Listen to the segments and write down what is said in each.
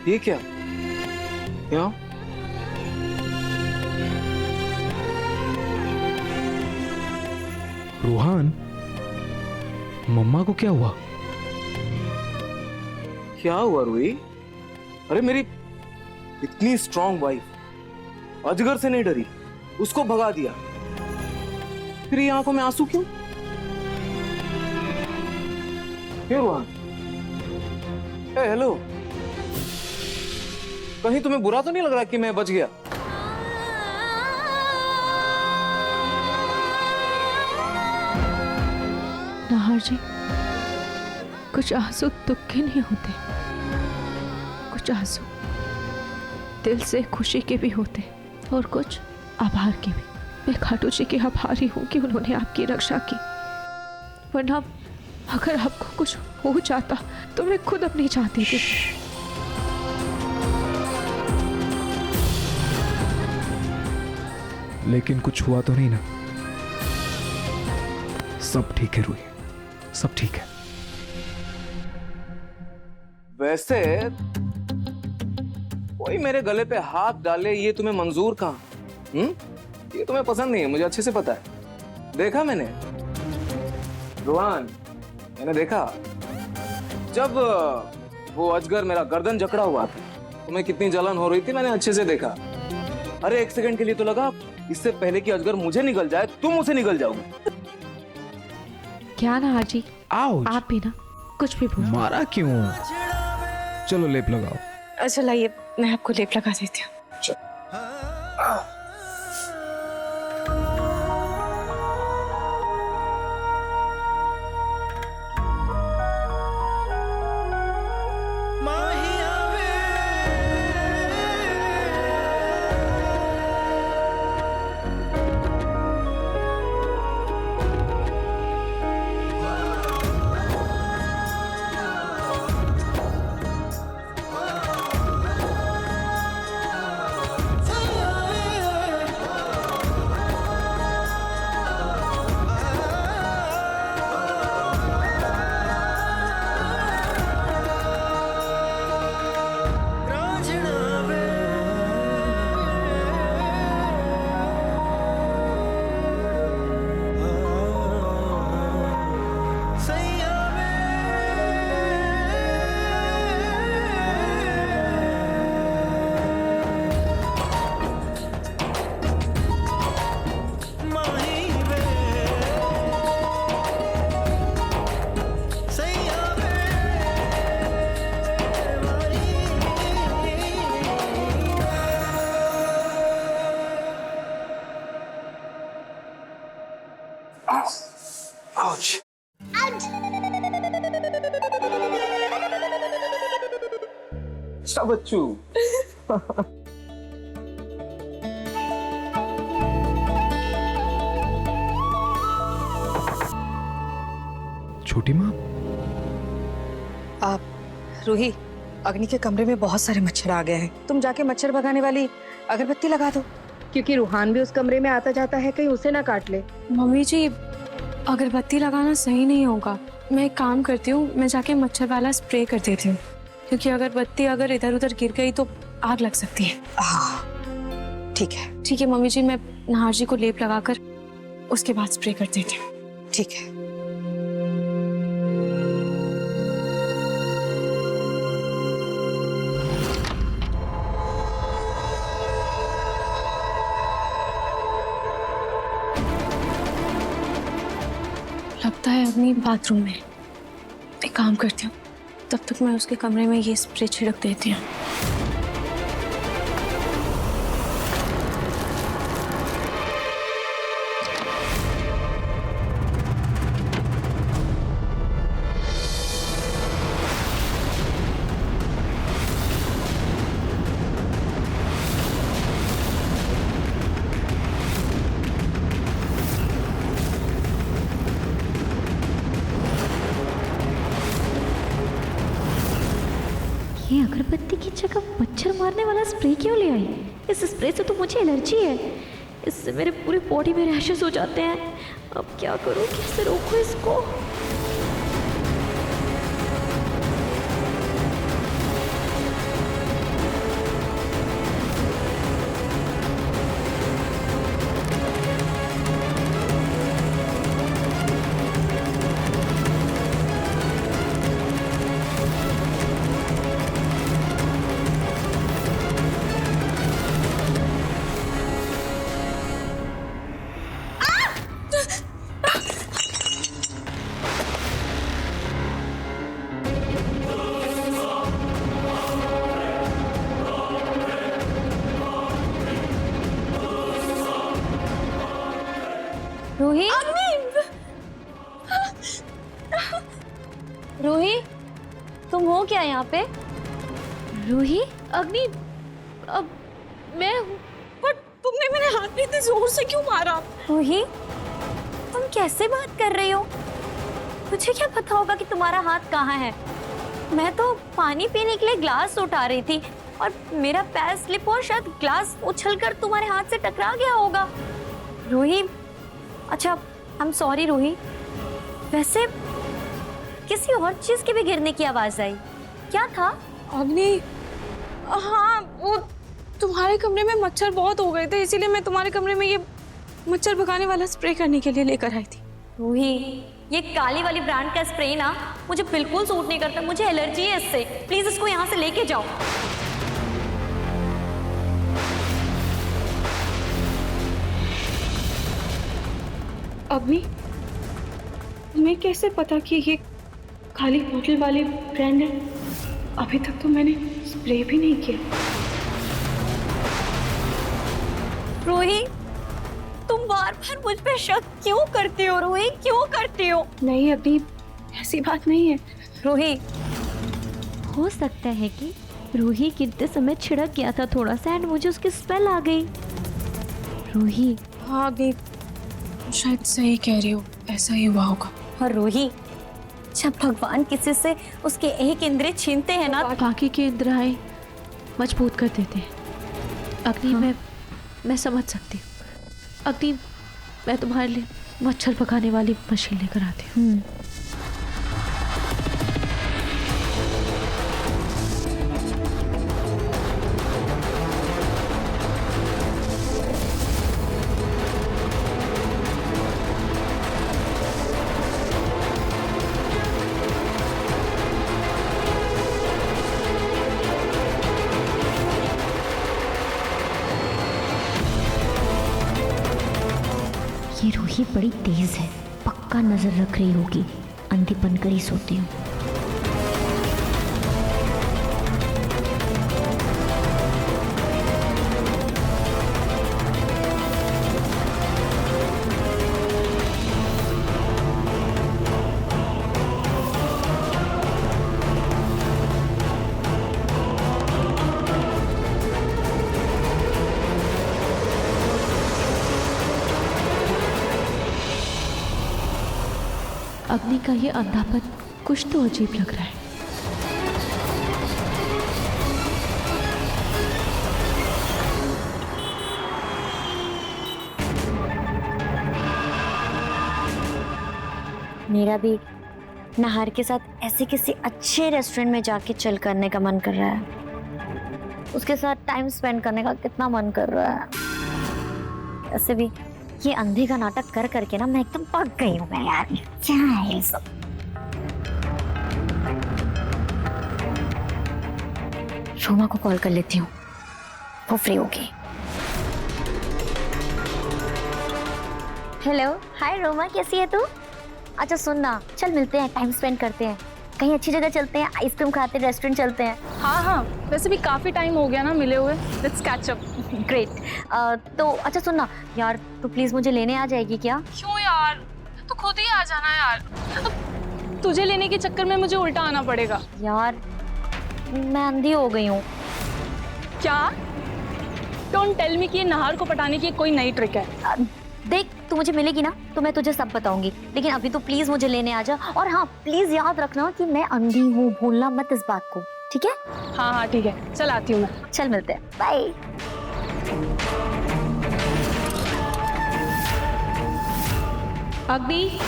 ये क्या क्या? रोहन, मम्मा को क्या हुआ? क्या हुआ रूही? अरे मेरी इतनी स्ट्रांग वाइफ अजगर से नहीं डरी, उसको भगा दिया, फिर ये आंखों में आंसू क्यों? क्यों रोहन? हेलो, कहीं तुम्हें बुरा तो नहीं लग रहा कि मैं बच गया? नाहर जी, कुछ आंसू दुख के नहीं होते, कुछ आंसू दिल से खुशी के भी होते और कुछ आभार के भी। मैं खाटू जी की आभारी हूँ कि उन्होंने आपकी रक्षा की, वरना अगर आपको कुछ हो जाता तो मैं खुद अपनी चाहती थी। लेकिन कुछ हुआ तो नहीं ना? सब ठीक है रूही, सब ठीक है। वैसे कोई मेरे गले पे हाथ डाले ये तुम्हें मंजूर कहाँ? ये तुम्हें पसंद नहीं है, मुझे अच्छे से पता है, देखा मैंने। रोहन, मैंने देखा जब वो अजगर मेरा गर्दन जकड़ा हुआ था, तुम्हें कितनी जलन हो रही थी, मैंने अच्छे से देखा। अरे एक सेकंड के लिए तो लगा इससे पहले कि अजगर मुझे निगल जाए तुम उसे निगल जाओगे। क्या नाहर जी, आउच! आप भी ना कुछ भी बोल। मारा क्यों? चलो लेप लगाओ। अच्छा लाइए, मैं आपको लेप लगा देती हूँ। Ouch. Stop बच्चू। छोटी माँ, आप रूही, अग्नि के कमरे में बहुत सारे मच्छर आ गए हैं, तुम जाके मच्छर भगाने वाली अगरबत्ती लगा दो, क्योंकि रूहान भी उस कमरे में आता जाता है, कहीं उसे ना काट ले। मम्मी जी, अगरबत्ती लगाना सही नहीं होगा। मैं एक काम करती हूँ, मैं जाके मच्छर वाला स्प्रे कर देती हूँ, क्योंकि अगरबत्ती अगर इधर उधर गिर गई तो आग लग सकती है। ठीक है। ठीक है मम्मी जी, मैं नाहर जी को लेप लगाकर उसके बाद स्प्रे कर देती हूँ। ठीक है। लगता है अग्नि बाथरूम में। एक काम करती हूँ, तब तक मैं उसके कमरे में ये स्प्रे छिड़क देती हूँ। ये अगरबत्ती की जगह मच्छर मारने वाला स्प्रे क्यों ले आई? इस स्प्रे से तो मुझे एलर्जी है, इससे मेरे पूरी बॉडी में रैशेस हो जाते हैं। अब क्या करूं, कैसे रोकूं इसको? रूही, रूही, तुम हो क्या यहाँ पे? रूही, अग्नि, अब मैं हूँ। पर तुमने मेरे हाथ में इतने जोर से क्यों मारा? रूही, तुम कैसे बात कर रही हो? मुझे क्या पता होगा कि तुम्हारा हाथ कहाँ है? मैं तो पानी पीने के लिए ग्लास उठा रही थी और मेरा पैर स्लिप और शायद ग्लास उछलकर तुम्हारे हाथ से टकरा गया होगा। रूही, अच्छा, आई एम सॉरी रूही। वैसे किसी और चीज के भी गिरने की आवाज आई, क्या था? अग्नि, हाँ, वो तुम्हारे कमरे में मच्छर बहुत हो गए थे, इसीलिए मैं तुम्हारे कमरे में ये मच्छर भगाने वाला स्प्रे करने के लिए लेकर आई थी। रूही, ये काली वाली ब्रांड का स्प्रे ना मुझे बिल्कुल सूट नहीं करता, मुझे एलर्जी है इससे। प्लीज इसको यहाँ से लेके जाओ। अग्नि, तुम्हें कैसे पता कि ये खाली बोतल वाली ब्रांड है? अभी तक तो मैंने स्प्रे भी नहीं किया। रूही, तुम बार बार मुझ पे शक क्यों करती हो? रूही, क्यों करती हो? नहीं अग्नि, ऐसी बात नहीं है। रूही, हो सकता है कि रूही गिरते समय छिड़क गया था थोड़ा सा एंड मुझे उसकी स्मेल आ गई। रूही, हाँ अग्नि, शायद सही कह रही हो, ऐसा ही हुआ होगा। और रूही, जब भगवान किसी से उसके एक इंद्रिय छीनते हैं ना, बाकी के इंद्रियां मजबूत कर देते हैं। अग्नि, हाँ। मैं समझ सकती हूँ। अग्नि, मैं तुम्हारे लिए मच्छर भगाने वाली मशीन लेकर आती हूँ। ये रूही बड़ी तेज है, पक्का नजर रख रही होगी। अंधी बनकर ही सोती हूँ। अग्नि का ये अंधापन कुछ तो अजीब लग रहा है। मेरा भी नहार के साथ ऐसे किसी अच्छे रेस्टोरेंट में जाके चिल करने का मन कर रहा है। उसके साथ टाइम स्पेंड करने का कितना मन कर रहा है। ऐसे भी ये अंधे का नाटक कर करके ना मैं एकदम पक गई हूँ। मैं यार, क्या है ये सब? रोमा को कॉल कर लेती हूँ, वो फ्री होगी। हेलो, हाय रोमा, कैसी है तू? अच्छा सुन ना, चल मिलते हैं, टाइम स्पेंड करते हैं, कहीं अच्छी जगह चलते हैं, आइसक्रीम खाते, रेस्टोरेंट चलते हैं। हाँ हाँ, वैसे भी काफी टाइम हो गया ना मिले हुए। Let's catch up. ग्रेट। तो अच्छा सुन ना यार, तू प्लीज मुझे लेने आ जाएगी क्या? क्यों यार, तू खुद ही आ जाना यार। अब तुझे लेने के चक्कर में मुझे उल्टा आना पड़ेगा। यार मैं अंधी हो गई हूँ। क्या? डोंट टेल मी कि ये नहार को पटाने की कोई नई ट्रिक है। देख, तू मुझे मिलेगी ना तो मैं तुझे सब बताऊंगी, लेकिन अभी तो प्लीज मुझे लेने आ जा। और हाँ, प्लीज याद रखना कि मैं अंधी हूँ, भूलना मत इस बात को, ठीक है? हाँ हाँ ठीक है, चल आती हूँ मैं। चल मिलते हैं, बाय। अग्नि,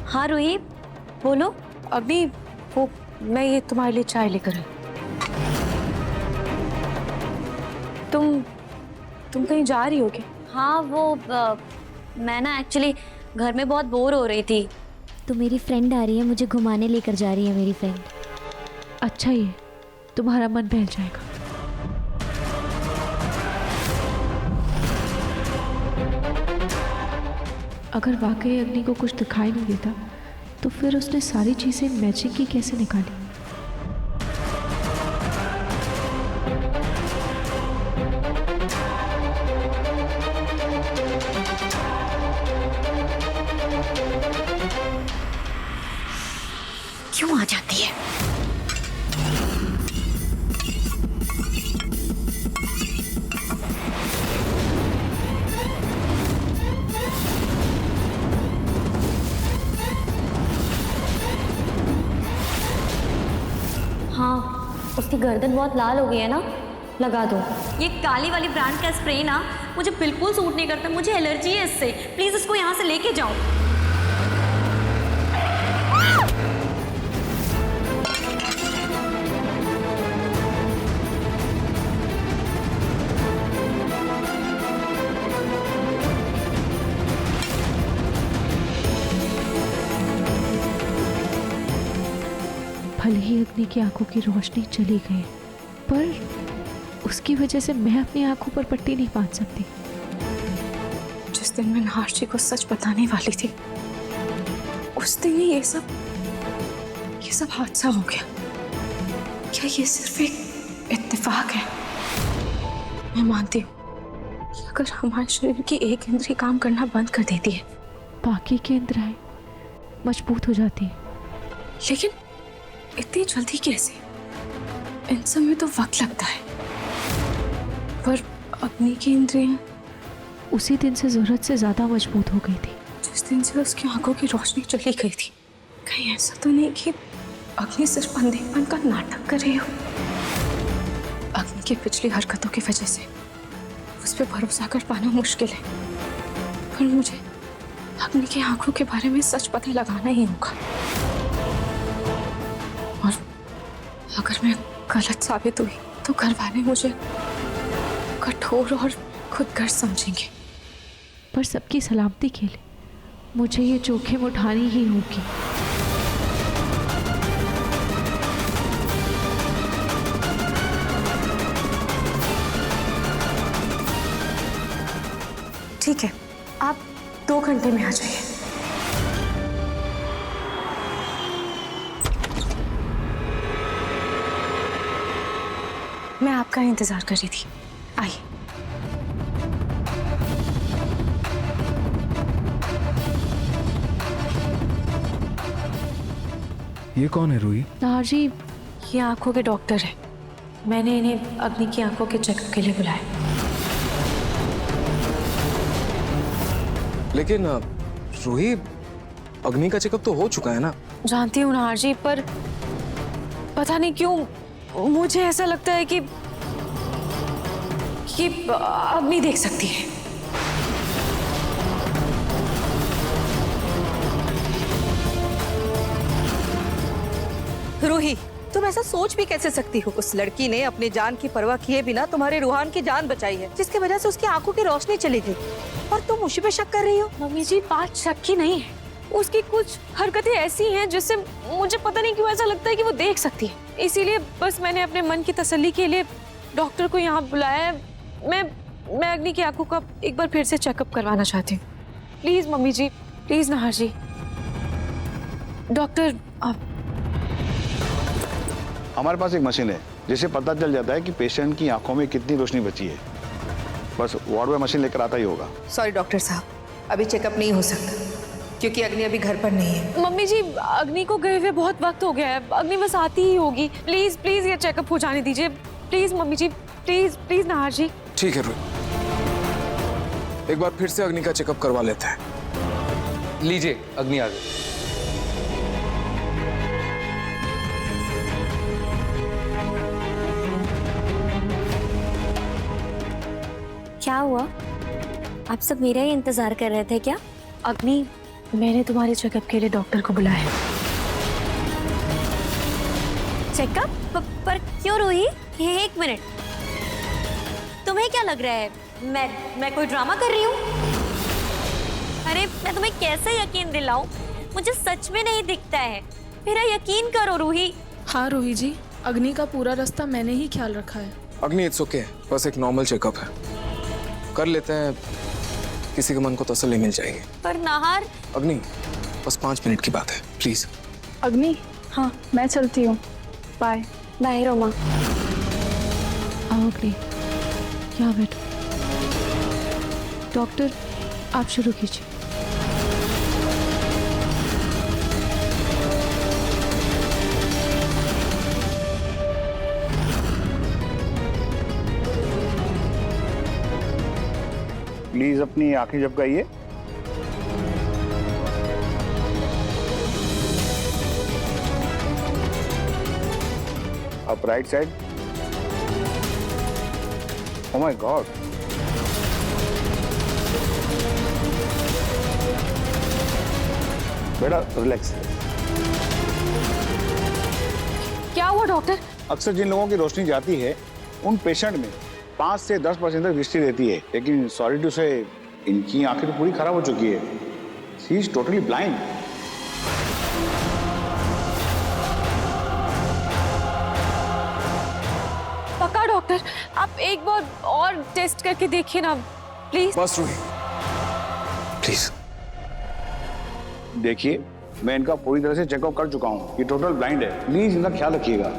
हाँ रूही, बोलो। अग्नि, वो मैं ये तुम्हारे लिए चाय लेकर आई। तुम कहीं जा रही हो क्या? हाँ वो मैं ना एक्चुअली घर में बहुत बोर हो रही थी, तो मेरी फ्रेंड आ रही है, मुझे घुमाने लेकर जा रही है मेरी फ्रेंड। अच्छा ही है, तुम्हारा मन बहल जाएगा। अगर वाकई अग्नि को कुछ दिखाई नहीं देता तो फिर उसने सारी चीजें मैचिंग की कैसे निकाली? क्यों आ जाती है? हाँ, उसकी गर्दन बहुत लाल हो गई है ना, लगा दो। ये काली वाली ब्रांड का स्प्रे ना मुझे बिल्कुल सूट नहीं करता, मुझे एलर्जी है इससे। प्लीज इसको यहाँ से लेके जाओ। भले ही अग्नि की आंखों की रोशनी चली गई, पर उसकी वजह से मैं अपनी आंखों पर पट्टी नहीं बांध सकती। जिस दिन मैं नहार जी को सच बताने वाली थी, उस दिन ही ये सब हादसा हो गया। क्या ये सिर्फ एक इत्तेफाक है? मैं मानती हूँ कि अगर हमारे शरीर की एक इंद्रिय काम करना बंद कर देती है, बाकी की इंद्रियां मजबूत हो जाती है। लेकिन इतनी जल्दी कैसे? इन सब में तो वक्त लगता है। पर अग्नि की इंद्रियां उसी दिन से जरूरत से ज्यादा मजबूत हो गई थी। जिस दिन से उसकी आंखों की रोशनी चली गई थी, कहीं ऐसा तो नहीं कि अग्नि सिर्फ अंधेपन का नाटक कर रही हो? अग्नि की पिछली हरकतों की वजह से उस पर भरोसा कर पाना मुश्किल है, पर मुझे अग्नि की आंखों के बारे में सच पता लगाना ही होगा। और अगर मैं गलत साबित हुई तो घर वाले मुझे कठोर और खुदगर्ज समझेंगे। पर सबकी सलामती के लिए मुझे ये जोखिम उठानी ही होगी। ठीक है, आप 2 घंटे में आ जाइए। मैं आपका इंतजार कर रही थी, आइए। ये कौन है रूही? नाहर जी, ये आंखों के डॉक्टर हैं। मैंने इन्हें अग्नि की आंखों के चेकअप के लिए बुलाया। लेकिन रूही, अग्नि का चेकअप तो हो चुका है ना? जानती हूँ नाहर जी, पर पता नहीं क्यों मुझे ऐसा लगता है कि अग्नि देख सकती है। रूही, तुम ऐसा सोच भी कैसे सकती हो? उस लड़की ने अपनी जान की परवाह किए बिना तुम्हारे रूहान की जान बचाई है, जिसकी वजह से उसकी आंखों की रोशनी चली गई, और तुम उसी पे शक कर रही हो। मम्मी जी, बात शक की नहीं है, उसकी कुछ हरकतें ऐसी हैं जिससे मुझे पता नहीं क्यों ऐसा लगता है कि वो देख सकती है। इसीलिए बस मैंने अपने मन की तसल्ली के लिए डॉक्टर को यहाँ बुलाया है। मैं अग्नि की आंखों का एक बार फिर से चेकअप करवाना चाहती हूँ। Please mummy ji, please Nahar ji. Doctor, आप हमारे पास एक मशीन है जिससे पता चल जाता है कि पेशेंट की आंखों में कितनी रोशनी बची है। बस वार्ड में मशीन लेकर आता ही होगा। सॉरी डॉक्टर साहब, अभी चेकअप नहीं हो सकता क्योंकि अग्नि अभी घर पर नहीं है। मम्मी जी, अग्नि को गए हुए बहुत वक्त हो गया है, अग्नि बस आती ही होगी। प्लीज प्लीज ये चेकअप हो जाने दीजिए। Please mummy ji, please please Nahar ji. ठीक है रूही, एक बार फिर से अग्नि का चेकअप करवा लेते हैं। लीजिए, अग्नि आ गई। क्या हुआ? आप सब मेरा ही इंतजार कर रहे थे क्या? अग्नि, मैंने तुम्हारे चेकअप के लिए डॉक्टर को बुलाया है। चेकअप? पर क्यों रूही? एक मिनट, तुम्हें क्या लग रहा है मैं कोई ड्रामा कर रही हूँ? अरे मैं तुम्हें कैसे यकीन दिलाऊं? मुझे सच में नहीं दिखता है, मेरा यकीन करो रूही। हाँ रूही जी, अग्नि का पूरा रास्ता मैंने ही ख्याल रखा है। अग्नि, इट्स ओके, बस एक नॉर्मल चेकअप है, कर लेते हैं, किसी के मन को तसल्ली मिल जाएगी। पर नाहर, अग्नि, बस 5 मिनट की बात है, प्लीज। अग्नि, हाँ मैं चलती हूँ, बाय। बाय रोमा। आओ अग्नि, यहाँ बैठो। डॉक्टर, आप शुरू कीजिए। प्लीज अपनी आंखें झपकाइए। अब right side. Oh my God. बेटा रिलैक्स। क्या हुआ डॉक्टर? अक्सर जिन लोगों की रोशनी जाती है उन पेशेंट में 5 से 10% तक दृष्टि रहती है, लेकिन सॉरी टू से इनकी आंखें तो पूरी खराब हो चुकी है। She is totally blind. पक्का डॉक्टर, आप एक बार और टेस्ट करके देखिए ना प्लीज। बस रूही, प्लीज। देखिए, मैं इनका पूरी तरह से चेकअप कर चुका हूँ, ये टोटल ब्लाइंड है। प्लीज इनका ख्याल रखिएगा।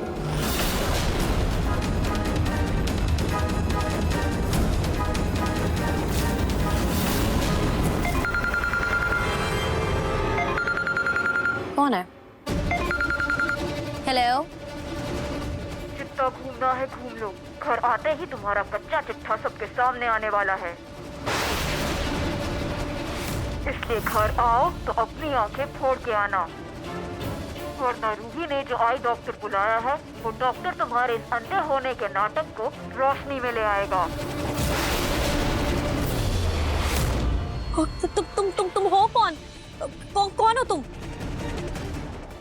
कौन है? हेलो। जितना घूमना है घूम लो, घर आते ही तुम्हारा कच्चा चिट्ठा सबके सामने आने वाला है। इसलिए घर आओ तो अपनी आंखें फोड़ के आना, वरना रूही ने जो आई डॉक्टर बुलाया है वो डॉक्टर तुम्हारे इस अंधे होने के नाटक को रोशनी में ले आएगा। तुम हो कौन? कौन हो तुम?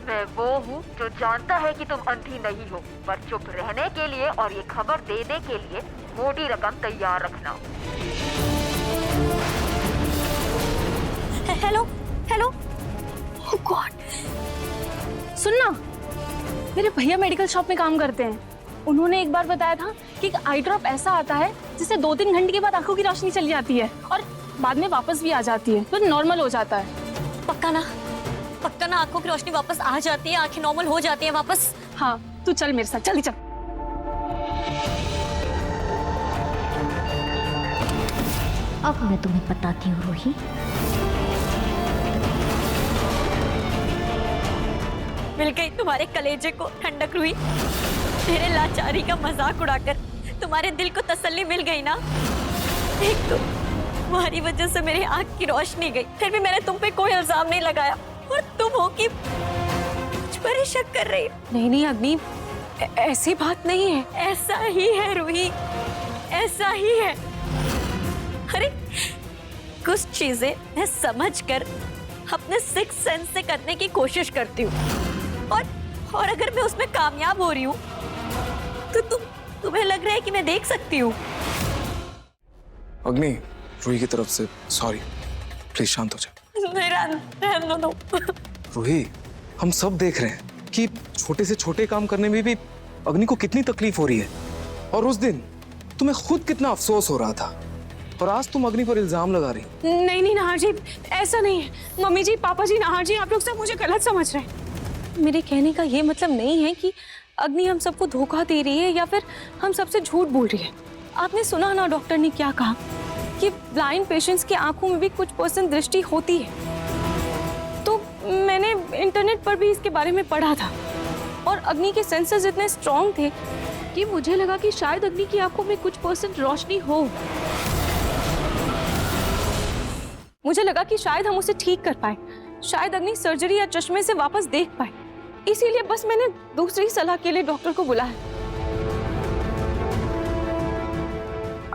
मैं वो हूँ जो जानता है कि तुम अंधी नहीं हो, पर चुप रहने के लिए और ये खबर देने के लिए मोटी रकम तैयार रखना। Hello hello. ओह गॉड, सुनना, मेरे भैया मेडिकल शॉप में काम करते हैं। उन्होंने एक बार बताया था कि एक आई ड्रॉप ऐसा आता है जिससे 2-3 घंटे के बाद आंखों की रोशनी चली जाती है और बाद में वापस भी आ जाती है, तो नॉर्मल हो जाता है। पक्का ना? पक्का ना आंखों की रोशनी वापस आ जाती है, आंखें नॉर्मल हो जाती है वापस? हाँ, तू चल मेरे साथ, जल्दी चल। अब मैं तुम्हें बताती हूँ रूही। मिल गई तुम्हारे कलेजे को ठंडक रूही। मेरे लाचारी का मजाक उड़ाकर तुम्हारे दिल को तसल्ली मिल गई ना? एक तो तुम्हारी वजह से मेरी आंख की रोशनी गई, फिर भी मैंने तुम पे कोई इल्जाम नहीं लगाया, और तुम हो कि मुझ पर ही शक कर रही हो। नहीं नहीं अग्नि, ऐसी बात नहीं है। ऐसा ही है रूही, ऐसा ही है। अरे कुछ चीजें मैं समझकर अपने सिक्स सेंस से करने की कोशिश करती हूँ, और अगर मैं उसमें कामयाब हो रही हूँ तो तुम्हें लग रहा है कि मैं देख सकती हूँ। अग्नि, रूही की तरफ से सॉरी, प्लीज शांत हो जाओ। मेरा रहने दो। रूही, हम सब देख रहे हैं कि छोटे से छोटे काम करने में भी अग्नि को कितनी तकलीफ हो रही है, और उस दिन तुम्हें खुद कितना अफसोस हो रहा था, और आज तुम अग्नि पर इल्जाम लगा रही। नहीं नहीं नाहर जी, ऐसा नहीं है। मम्मी जी, पापा जी, नाहर जी, आप लोग सब मुझे गलत समझ रहे हैं। मेरे कहने का ये मतलब नहीं है कि अग्नि हम सबको धोखा दे रही है या फिर हम सबसे झूठ बोल रही है। आपने सुना ना डॉक्टर ने क्या कहा कि ब्लाइंड पेशेंट्स की आंखों में भी कुछ % दृष्टि होती है। तो मैंने इंटरनेट पर भी इसके बारे में पढ़ा था, और अग्नि के सेंसर्स इतने स्ट्रॉन्ग थे कि मुझे लगा कि शायद अग्नि की आंखों में कुछ % रोशनी हो। मुझे लगा कि शायद हम उसे ठीक कर पाए, शायद अग्नि सर्जरी या चश्मे से वापस देख पाए। इसीलिए बस मैंने दूसरी सलाह के लिए डॉक्टर को बुलाया।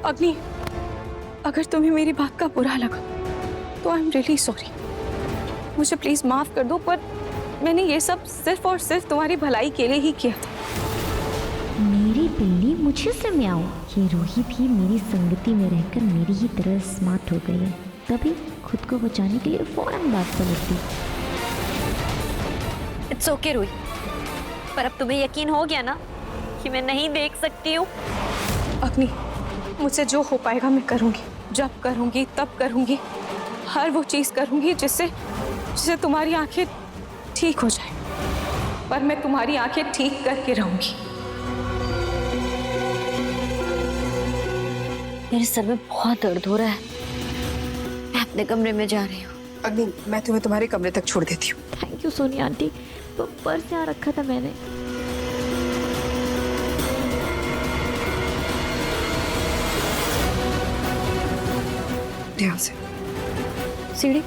अग्नि, अगर तुम्हें मेरी बात का बुरा लगा तो आई एम रियली सॉरी, मुझे प्लीज माफ कर दो, पर मैंने ये सब सिर्फ और सिर्फ तुम्हारी भलाई के लिए ही किया था। मेरी बिल्ली मुझे से म्याऊं। ये रूही भी मेरी संगति में रहकर मेरी ही तरह स्मार्ट हो गई है, तभी खुद को बचाने के लिए फौरन बात पलट दी। इट्स ओके रूही, पर अब तुम्हें यकीन हो गया ना कि मैं नहीं देख सकती हूँ? अग्नि, मुझसे जो हो पाएगा मैं करूंगी, जब करूंगी तब करूंगी, हर वो चीज करूंगी जिससे जिससे तुम्हारी आंखें ठीक हो जाए, पर मैं तुम्हारी आंखें ठीक करके रहूंगी। मेरे सर में बहुत दर्द हो रहा है, मैं अपने कमरे में जा रही हूँ। अग्नि, मैं तुम्हें तुम्हारे कमरे तक छोड़ देती हूँ। Thank you Sonia aunty, purse यहाँ रखा था मैंने। ध्यान से। सीढ़ी।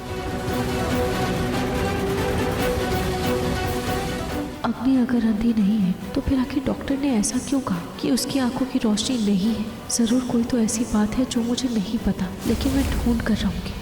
अग्नि अगर अंधी नहीं है तो फिर आखिर डॉक्टर ने ऐसा क्यों कहा कि उसकी आंखों की रोशनी नहीं है? जरूर कोई तो ऐसी बात है जो मुझे नहीं पता, लेकिन मैं ढूंढ कर रहूंगी।